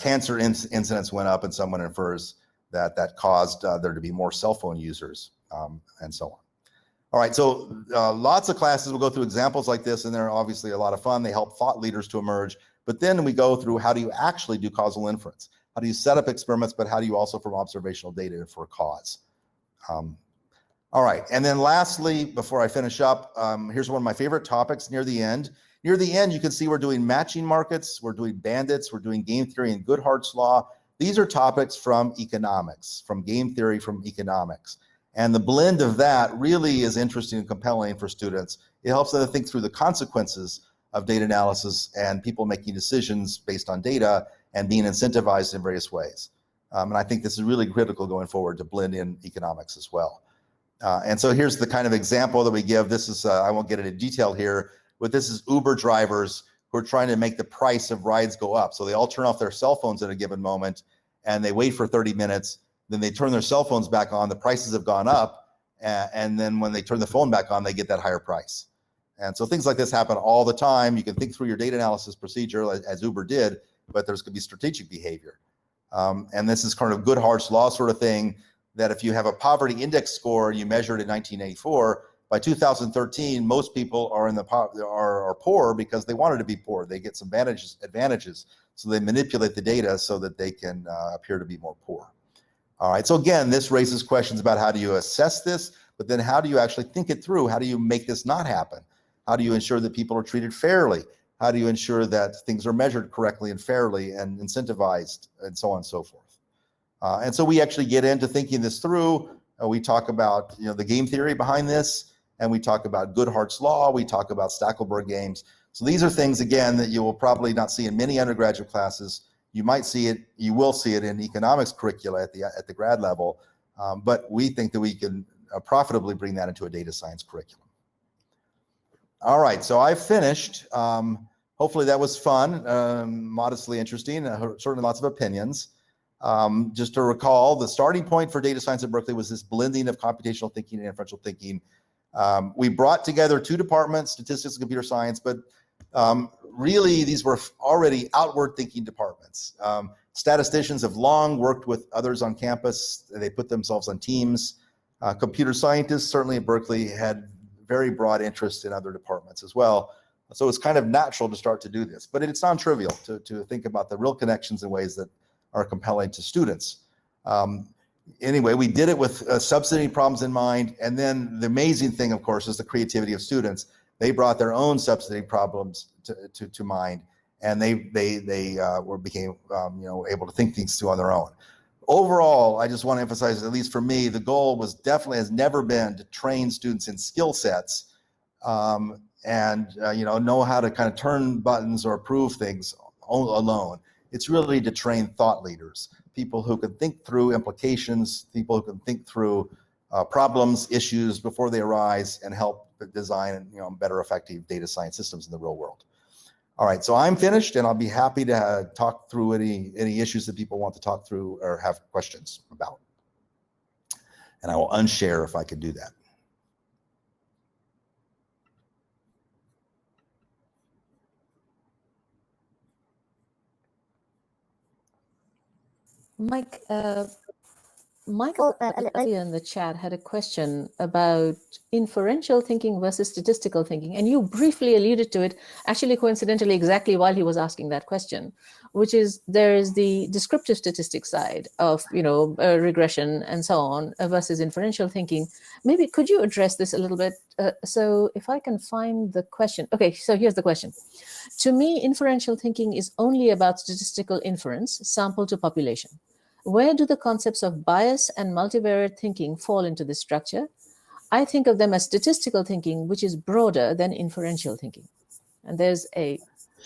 cancer incidence went up, and someone infers that caused there to be more cell phone users, and so on. All right, so lots of classes will go through examples like this, and they're obviously a lot of fun. They help thought leaders to emerge. But then we go through, how do you actually do causal inference? How do you set up experiments, but how do you also, from observational data, infer cause? All right, and then lastly, before I finish up, here's one of my favorite topics near the end. Near the end, you can see we're doing matching markets, we're doing bandits, we're doing game theory and Goodhart's law. These are topics from economics, from game theory, from economics. And the blend of that really is interesting and compelling for students. It helps them to think through the consequences of data analysis and people making decisions based on data and being incentivized in various ways. And I think this is really critical going forward, to blend in economics as well. And so here's the kind of example that we give. This is, I won't get into detail here, but this is Uber drivers who are trying to make the price of rides go up. So they all turn off their cell phones at a given moment, and they wait for 30 minutes. Then they turn their cell phones back on. The prices have gone up. And then when they turn the phone back on, they get that higher price. And so things like this happen all the time. You can think through your data analysis procedure as Uber did, but there's going to be strategic behavior. And this is kind of Goodhart's law sort of thing, that if you have a poverty index score, you measured in 1984, by 2013, most people are poor because they wanted to be poor. They get some advantages, so they manipulate the data so that they can appear to be more poor. All right, so again, this raises questions about how do you assess this, but then how do you actually think it through? How do you make this not happen? How do you ensure that people are treated fairly? How do you ensure that things are measured correctly and fairly and incentivized, and so on and so forth? And so we actually get into thinking this through. We talk about the game theory behind this, and we talk about Goodhart's law. We talk about Stackelberg Games. So these are things, again, that you will probably not see in many undergraduate classes. You might see it, you will see it in economics curricula at the grad level, but we think that we can profitably bring that into a data science curriculum. All right, so I've finished. Hopefully that was fun, modestly interesting, certainly lots of opinions. Just to recall, the starting point for data science at Berkeley was this blending of computational thinking and inferential thinking. We brought together two departments, statistics and computer science, but really these were already outward thinking departments. Statisticians have long worked with others on campus. They put themselves on teams. Computer scientists, certainly at Berkeley, had very broad interest in other departments as well. So it's kind of natural to start to do this, but it's non-trivial to think about the real connections in ways that are compelling to students. Anyway, we did it with subsidy problems in mind. And then the amazing thing, of course, is the creativity of students. They brought their own subsidy problems to mind, and they became able to think things through on their own. Overall, I just want to emphasize, at least for me, the goal was definitely has never been to train students in skill sets and know how to kind of turn buttons or approve things alone. It's really to train thought leaders, people who can think through implications, people who can think through problems, issues before they arise, and help design better, effective data science systems in the real world. All right, so I'm finished, and I'll be happy to talk through any issues that people want to talk through or have questions about. And I will unshare if I could do that. Mike, Michael earlier in the chat had a question about inferential thinking versus statistical thinking, and you briefly alluded to it, actually coincidentally exactly while he was asking that question, which is there is the descriptive statistics side of regression and so on versus inferential thinking. Maybe could you address this a little bit? So if I can find the question. Okay, so here's the question. To me, inferential thinking is only about statistical inference, sample to population. Where do the concepts of bias and multivariate thinking fall into this structure? I think of them as statistical thinking, which is broader than inferential thinking. And there's a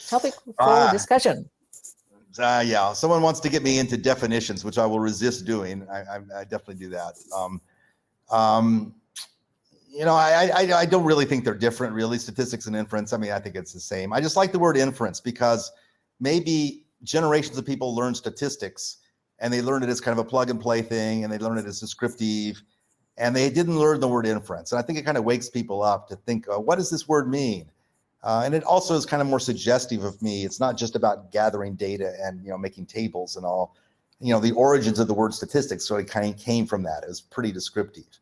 topic for discussion. Yeah, someone wants to get me into definitions, which I will resist doing. I definitely do that. I don't really think they're different, really, statistics and inference. I mean, I think it's the same. I just like the word inference because maybe generations of people learn statistics and they learned it as kind of a plug and play thing, and they learned it as descriptive, and they didn't learn the word inference. And I think it kind of wakes people up to think, what does this word mean? And it also is kind of more suggestive of me. It's not just about gathering data and making tables and all. The origins of the word statistics sort of kind of came from that. It was pretty descriptive.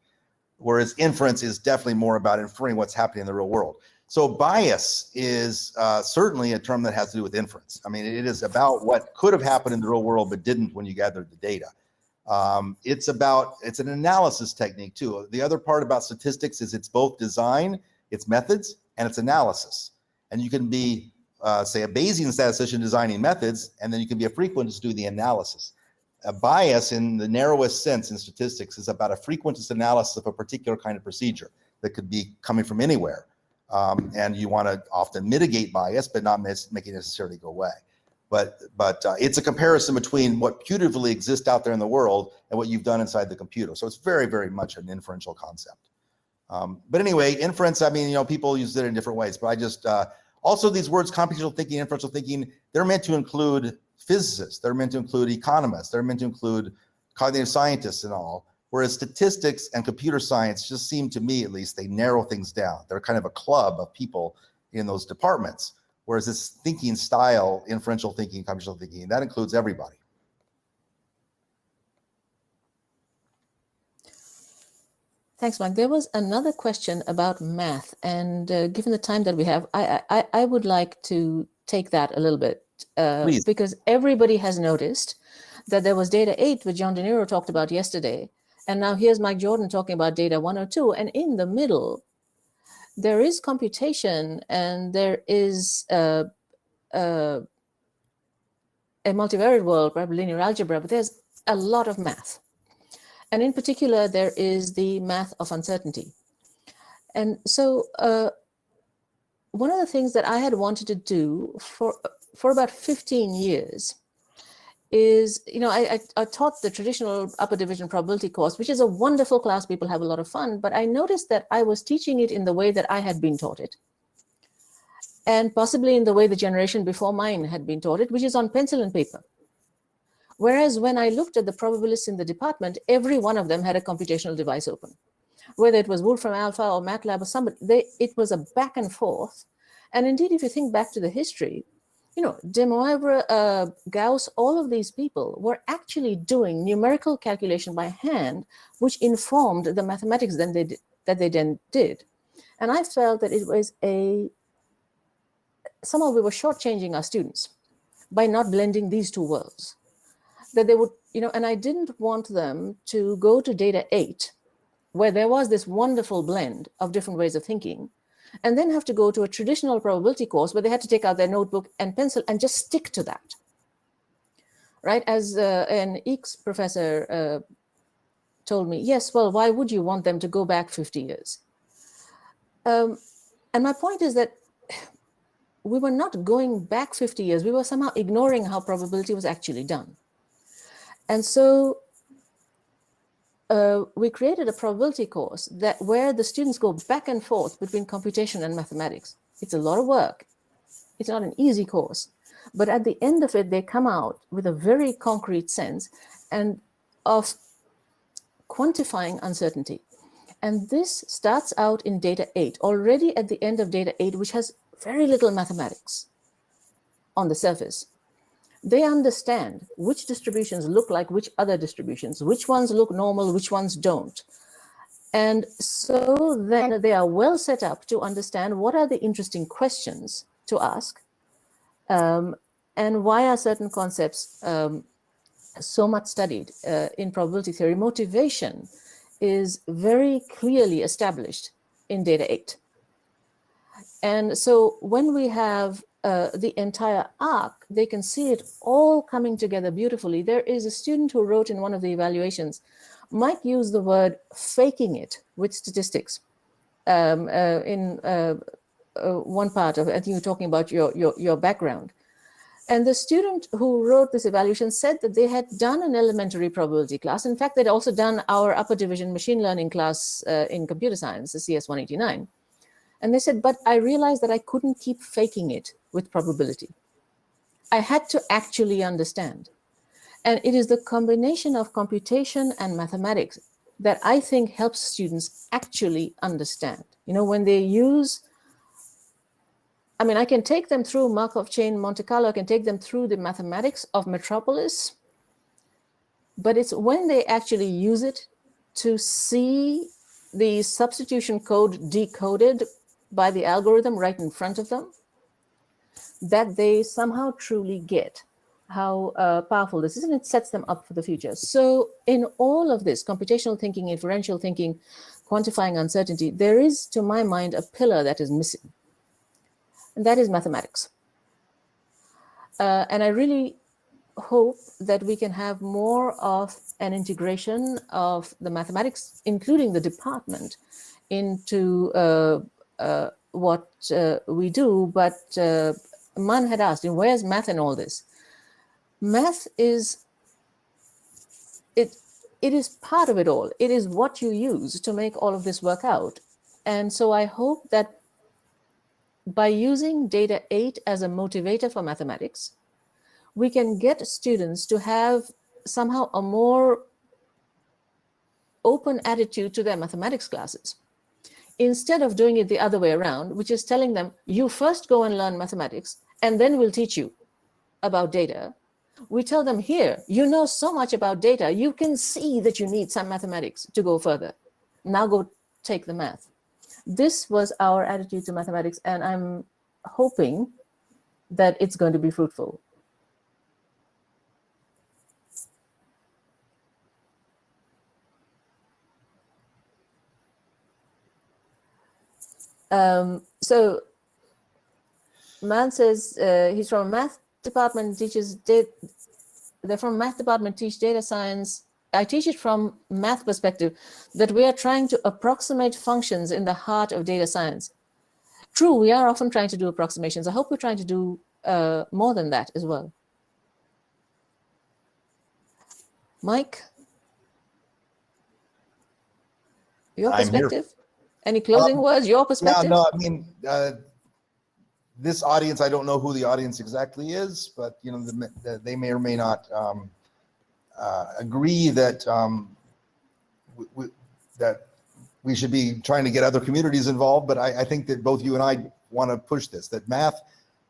Whereas inference is definitely more about inferring what's happening in the real world. So bias is certainly a term that has to do with inference. I mean, it is about what could have happened in the real world but didn't when you gathered the data. It's an analysis technique too. The other part about statistics is it's both design, it's methods, and it's analysis. And you can be, say, a Bayesian statistician designing methods, and then you can be a frequentist doing the analysis. A bias in the narrowest sense in statistics is about a frequentist analysis of a particular kind of procedure that could be coming from anywhere. And you want to often mitigate bias, but not make it necessarily go away. But it's a comparison between what putatively exists out there in the world and what you've done inside the computer. So it's very, very much an inferential concept. But anyway, inference, I mean, people use it in different ways, but I just, also these words, computational thinking, inferential thinking, they're meant to include physicists, they're meant to include economists, they're meant to include cognitive scientists and all. Whereas statistics and computer science just seem, to me at least, they narrow things down. They're kind of a club of people in those departments. Whereas this thinking style, inferential thinking, computational thinking, that includes everybody. Thanks, Mike. There was another question about math, and given the time that we have, I would like to take that a little bit because everybody has noticed that there was data 8, which John De Niro talked about yesterday, and now here's Mike Jordan talking about data 102, and in the middle, there is computation and there is a multivariate world, right, linear algebra, but there's a lot of math. And in particular, there is the math of uncertainty. And so one of the things that I had wanted to do for about 15 years is, I taught the traditional upper division probability course, which is a wonderful class. People have a lot of fun, but I noticed that I was teaching it in the way that I had been taught it, and possibly in the way the generation before mine had been taught it, which is on pencil and paper. Whereas when I looked at the probabilists in the department, every one of them had a computational device open. Whether it was Wolfram Alpha or MATLAB or somebody, it was a back and forth. And indeed, if you think back to the history, De Moivre, Gauss, all of these people were actually doing numerical calculation by hand, which informed the mathematics that they then did. And I felt that it was somehow we were shortchanging our students by not blending these two worlds. That they would, and I didn't want them to go to data 8, where there was this wonderful blend of different ways of thinking, and then have to go to a traditional probability course where they had to take out their notebook and pencil and just stick to that. Right? As an EECS professor told me, yes, well, why would you want them to go back 50 years? And my point is that we were not going back 50 years. We were somehow ignoring how probability was actually done. And so we created a probability course where the students go back and forth between computation and mathematics. It's a lot of work. It's not an easy course. But at the end of it, they come out with a very concrete sense and of quantifying uncertainty. And this starts out in data 8, already at the end of data 8, which has very little mathematics on the surface. They understand which distributions look like which other distributions, which ones look normal, which ones don't. And so then they are well set up to understand what are the interesting questions to ask, and why are certain concepts so much studied in probability theory. Motivation is very clearly established in data 8. And so when we have the entire arc, they can see it all coming together beautifully. There is a student who wrote in one of the evaluations, Mike used the word faking it with statistics in one part of it. I think you're talking about your background. And the student who wrote this evaluation said that they had done an elementary probability class. In fact, they'd also done our upper division machine learning class in computer science, the CS 189. And they said, but I realized that I couldn't keep faking it with probability. I had to actually understand. And it is the combination of computation and mathematics that I think helps students actually understand. You know, when they use, I mean, I can take them through Markov chain Monte Carlo, I can take them through the mathematics of Metropolis, but it's when they actually use it to see the substitution code decoded by the algorithm right in front of them that they somehow truly get how powerful this is, and it sets them up for the future. So in all of this, computational thinking, inferential thinking, quantifying uncertainty, there is, to my mind, a pillar that is missing, and that is mathematics. And I really hope that we can have more of an integration of the mathematics, including the department, into what we do. But Man had asked, where's math in all this? Math is, it is part of it all. It is what you use to make all of this work out. And so I hope that by using data 8 as a motivator for mathematics, we can get students to have somehow a more open attitude to their mathematics classes, instead of doing it the other way around, which is telling them, you first go and learn mathematics, and then we'll teach you about data. We tell them, here, you know so much about data, you can see that you need some mathematics to go further. Now go take the math. This was our attitude to mathematics, and I'm hoping that it's going to be fruitful. So Man says he's from a math department, teaches they're from math department, teach data science. I teach it from math perspective, that we are trying to approximate functions in the heart of data science. True, we are often trying to do approximations. I hope we're trying to do more than that as well. Mike, your perspective? Any closing words, your perspective? Yeah, no, I mean, this audience, I don't know who the audience exactly is, but you know, they may or may not agree that that we should be trying to get other communities involved. But I think that both you and I want to push this, that math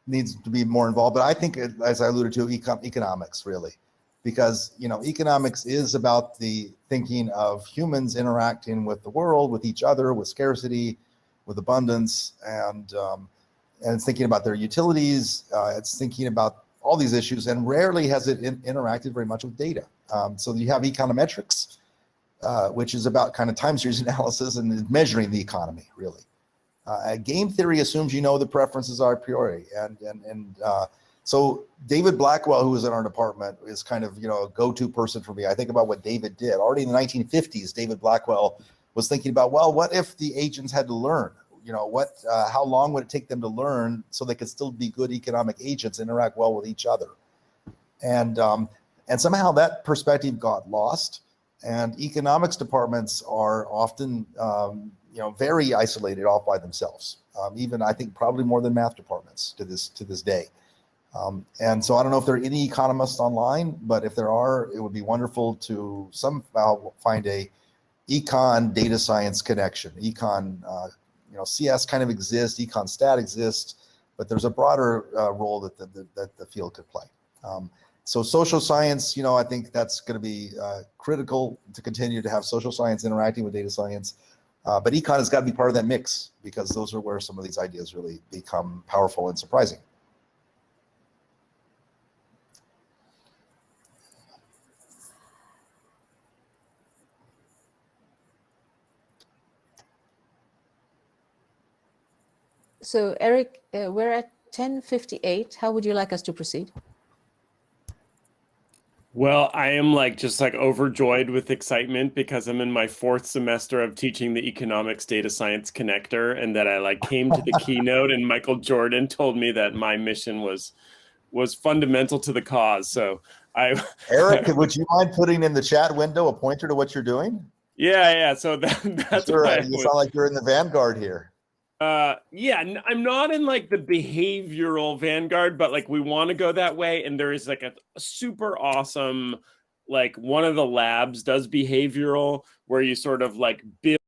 needs to be more involved. But I think, as I alluded to, economics really, because you know, economics is about the thinking of humans interacting with the world, with each other, with scarcity, with abundance, and it's thinking about their utilities. It's thinking about all these issues, and rarely has it interacted very much with data. So you have econometrics, which is about kind of time series analysis and measuring the economy, really. Game theory assumes you know the preferences are a priori, and so David Blackwell, who was in our department, is kind of, you know, a go-to person for me. I think about what David did. Already in the 1950s, David Blackwell was thinking about, well, what if the agents had to learn? You know, how long would it take them to learn so they could still be good economic agents, interact well with each other? And somehow that perspective got lost. And economics departments are often, you know, very isolated off by themselves. Even I think probably more than math departments to this day. And so I don't know if there are any economists online, but if there are, it would be wonderful to somehow find a econ data science connection. Econ, you know, CS kind of exists, econ stat exists, but there's a broader role that the field could play. So social science, I think that's going to be critical to continue to have social science interacting with data science. But econ has got to be part of that mix, because those are where some of these ideas really become powerful and surprising. So Eric, we're at 10:58. How would you like us to proceed? Well, I am just overjoyed with excitement, because I'm in my 4th semester of teaching the economics data science connector, and that I came to the keynote and Michael Jordan told me that my mission was fundamental to the cause. So Eric, would you mind putting in the chat window a pointer to what you're doing? Yeah. So that's sure, why you sound like you're in the vanguard here. Yeah, I'm not in the behavioral vanguard, but we want to go that way. And there is a super awesome, one of the labs does behavioral, where you sort of build